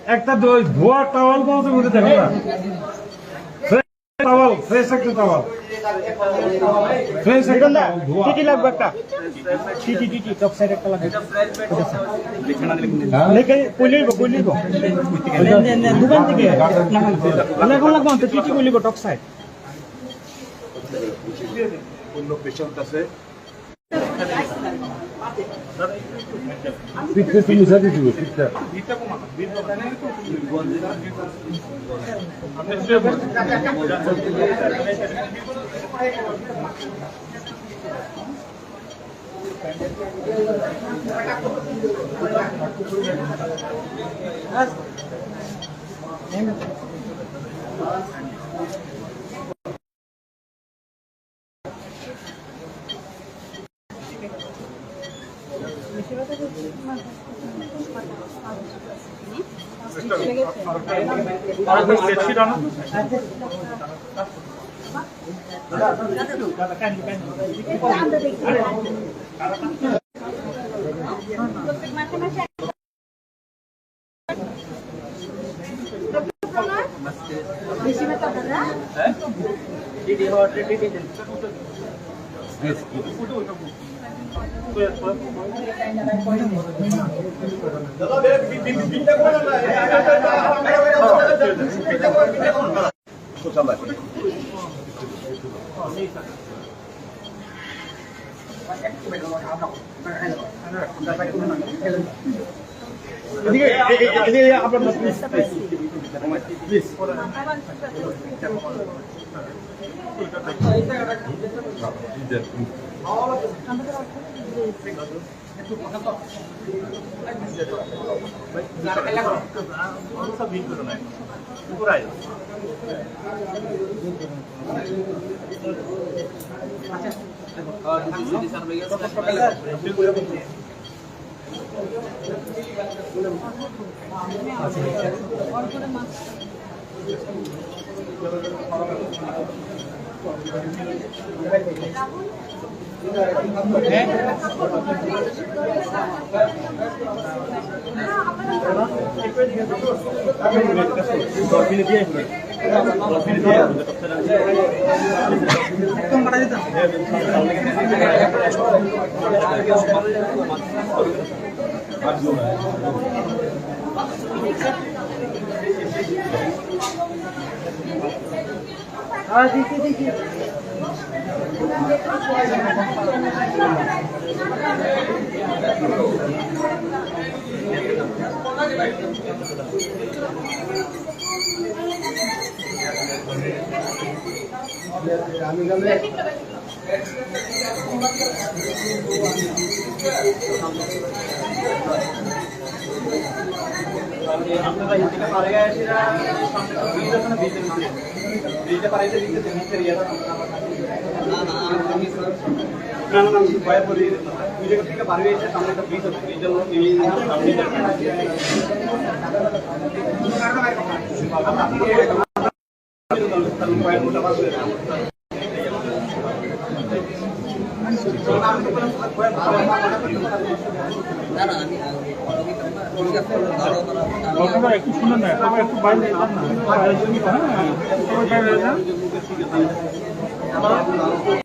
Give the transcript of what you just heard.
একটা ধোয়া টাওয়াল বলতে বলতে দেখো না টাওয়াল ফ্রেশ একটা টাওয়াল ফ্রেশ একটা ধোয়া কি লাগবে একটা টি টপ সাইড একটা লাগবে লেখে কইলেইব দোকান থেকে না এখন লাগবে তো টি কইলেইব টপ সাইড অন্য পেশেন্ট আছে পিঠে তুমি সাথে দিব পিঠটা একটু শুনে না একটু বাইরে না